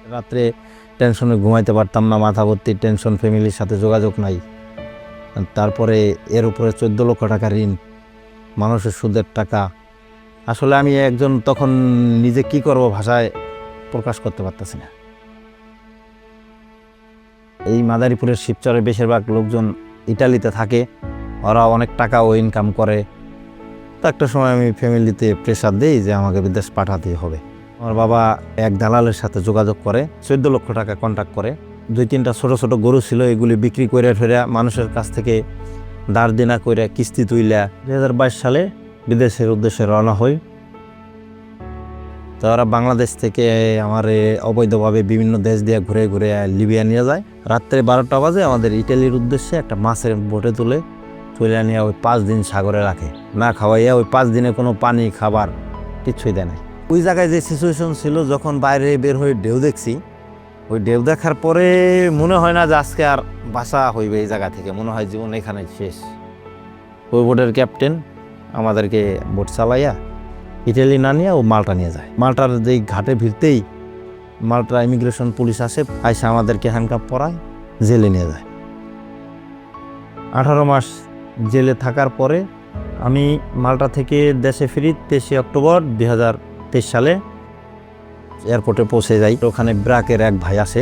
রাত্রে টেনশনে ঘুমাইতে পারতাম না, মাথা ভর্তি টেনশন, ফ্যামিলির সাথে যোগাযোগ নাই। তারপরে এর উপরে 14 লক্ষ টাকা ঋণ, মানুষের সুদের টাকা। আসলে আমি একজন তখন নিজে কি করব ভাষায় প্রকাশ করতে পারতেছি না। এই মাদারীপুরের শিবচরে বেশিরভাগ লোকজন ইটালিতে থাকে, ওরা অনেক টাকাও ইনকাম করে। তো একটা সময় আমি ফ্যামিলিতে প্রেশার দিই যে আমাকে বিদেশ পাঠাতে হবে। আমার বাবা এক দালালের সাথে যোগাযোগ করে 14 লক্ষ টাকা কন্ট্যাক্ট করে। 2-3টা ছোট ছোট গরু ছিল, এগুলি বিক্রি করে ফেরে মানুষের কাছ থেকে ধার দেনা করে কিস্তি তুইলা 2022 সালে বিদেশের উদ্দেশ্যে রওনা হই। তো ওরা বাংলাদেশ থেকে আমার অবৈধভাবে বিভিন্ন দেশ দিয়ে ঘুরে ঘুরে লিবিয়া নিয়ে যায়। রাত্রে 12টা বাজে আমাদের ইটালির উদ্দেশ্যে একটা মাছের বোটে তুলে নিয়ে ওই 5 দিন সাগরে রাখে, না খাওয়াইয়া। ওই 5 দিনে কোনো পানি খাবার কিচ্ছুই দেয় না। ওই জায়গায় যে সিচুয়েশন ছিল, যখন বাইরে বের হয়ে ঢেউ দেখছি, ওই ঢেউ দেখার পরে মনে হয় না যে আজকে আর বাসা হইবে এই জায়গা থেকে, মনে হয় জীবন এখানে শেষ। ওই বোটের ক্যাপ্টেন আমাদেরকে বোট চালাইয়া ইটালি না নিয়ে ও মাল্টা নিয়ে যায়। মাল্টার যেই ঘাটে ভিড়তেই মাল্টা ইমিগ্রেশন পুলিশ আসে, আইসা আমাদেরকে হ্যান্ডকাপ পরায় জেলে নিয়ে যায়। 18 মাস জেলে থাকার পরে আমি মাল্টা থেকে দেশে ফিরি 23 অক্টোবর 2023 সালে এয়ারপোর্টে পৌঁছে যাই। ওখানে ব্র্যাকের এক ভাই আসে,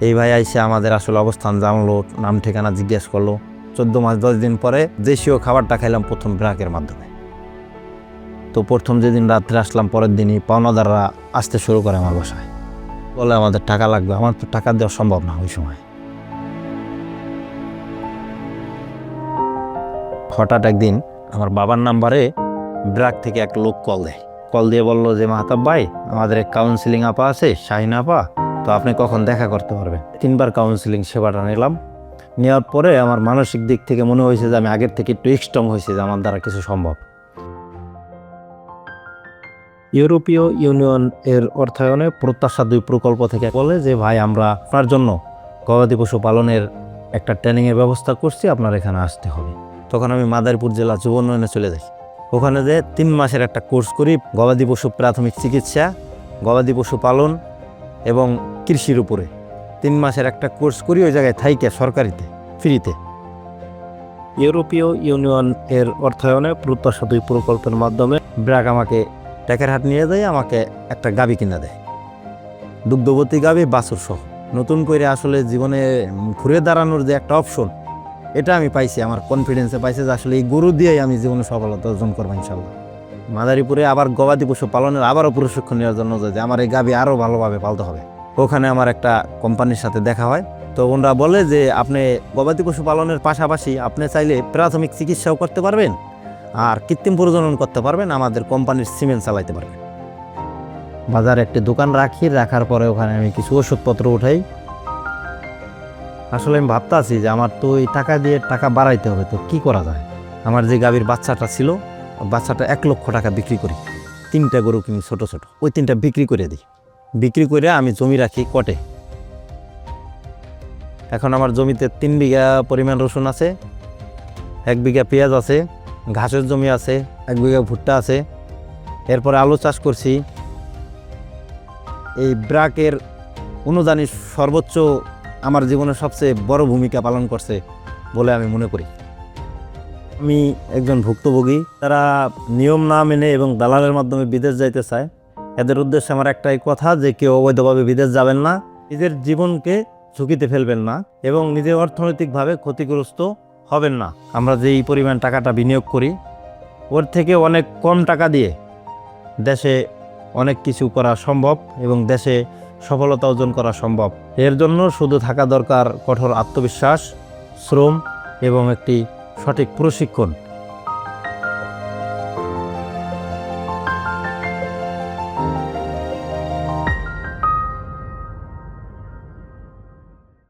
এই ভাই আইসে আমাদের আসলে অবস্থান জানলো, নাম ঠিকানা জিজ্ঞেস করলো। 14 মাস 10 দিন পরে দেশীয় খাবারটা খাইলাম প্রথম ব্র্যাকের মাধ্যমে। তো প্রথম যেদিন রাত্রে আসলাম, পরের দিনই পাওনাদাররা আসতে শুরু করে আমার বাসায়, বলে আমাদের টাকা লাগবে। আমার তো টাকা দেওয়া সম্ভব না ওই সময়। হঠাৎ একদিন আমার বাবার নাম্বারে ব্র্যাক থেকে একটা লোক কল দিয়ে বললো যে মাহতাব ভাই, আমাদের এক কাউন্সিলিং আপা আছে, শাহিনা আপা, তো আপনি কখন দেখা করতে পারবেন। 3বার কাউন্সিলিং সেবাটা নিলাম। নেওয়ার পরে আমার মানসিক দিক থেকে মনে হয়েছে যে আমি আগের থেকে একটু স্ট্রং হয়েছে, যে আমার দ্বারা কিছু সম্ভব। ইউরোপীয় ইউনিয়ন এর অর্থায়নে প্রত্যাশা 2 প্রকল্প থেকে বলে যে ভাই, আমরা আপনার জন্য গবাদি পশু পালনের একটা ট্রেনিংয়ের ব্যবস্থা করছি, আপনার এখানে আসতে হবে। তখন আমি মাদারীপুর জেলা যুব উন্নয়নে চলে যাই। ওখানে যে 3 মাসের একটা কোর্স করি, গবাদি পশু প্রাথমিক চিকিৎসা, গবাদি পশু পালন এবং কৃষির উপরে 3 মাসের একটা কোর্স করি ওই জায়গায় থাইকে, সরকারিতে ফ্রিতে। ইউরোপীয় ইউনিয়ন এর অর্থায়নে প্রত্যাশা 2 প্রকল্পের মাধ্যমে ব্র্যাক আমাকে টেকেরহাট নিয়ে যায়, আমাকে একটা গাভী কিনে দেয়, দুগ্ধবতী গাভী, বাছুর সহ। নতুন করে আসলে জীবনে ঘুরে দাঁড়ানোর যে একটা অপশন, এটা আমি পাইছি, আমার কনফিডেন্সে পাইছে যে আসলে এই গরু দিয়েই আমি জীবনে সফলতা অর্জন করবো ইনশাল্লাহ। মাদারীপুরে আবার গবাদি পশু পালনের আবারও প্রশিক্ষণ নেওয়ার জন্য যে আমার এই গাভী আরও ভালোভাবে পালতে হবে। ওখানে আমার একটা কোম্পানির সাথে দেখা হয়। তো ওনারা বলে যে আপনি গবাদি পশু পালনের পাশাপাশি আপনি চাইলে প্রাথমিক চিকিৎসাও করতে পারবেন আর কৃত্রিম প্রজনন করতে পারবেন, আমাদের কোম্পানির সিমেন্ট চালাইতে পারবেন। বাজারে একটি দোকান রাখার পরে ওখানে আমি কিছু ওষুধপত্র উঠাই। আসলে আমি ভাবতে আছি যে আমার তো এই টাকা দিয়ে টাকা বাড়াইতে হবে, তো কি করা যায়। আমার যে গাভীর বাচ্চাটা ছিল, বাচ্চাটা 1 লক্ষ টাকা বিক্রি করি। 3টা গরু কিনি ছোট ছোট, ওই 3টা বিক্রি করে দিই। বিক্রি করে আমি জমি রাখি কটে। এখন আমার জমিতে 3 বিঘা পরিমাণ রসুন আছে, 1 বিঘা পেঁয়াজ আছে, ঘাসের জমি আছে, 1 বিঘা ভুট্টা আছে, এরপরে আলু চাষ করছি। এই ব্র্যাকের অনুদানই সর্বোচ্চ আমার জীবনে সবচেয়ে বড় ভূমিকা পালন করছে বলে আমি মনে করি। আমি একজন ভুক্তভোগী, তারা নিয়ম না মেনে এবং দালালের মাধ্যমে বিদেশ যাইতে চায়। এদের উদ্দেশ্যে আমার একটাই কথা, যে কেউ অবৈধভাবে বিদেশ যাবেন না, নিজের জীবনকে ঝুঁকিতে ফেলবেন না এবং নিজের অর্থনৈতিকভাবে ক্ষতিগ্রস্ত হবেন না। আমরা যে এই পরিমাণ টাকাটা বিনিয়োগ করি, ওর থেকে অনেক কম টাকা দিয়ে দেশে অনেক কিছু করা সম্ভব এবং দেশে সফলতা অর্জন করা সম্ভব। এর জন্য শুধু থাকা দরকার কঠোর আত্মবিশ্বাস, শ্রম এবং একটি সঠিক প্রশিক্ষণ।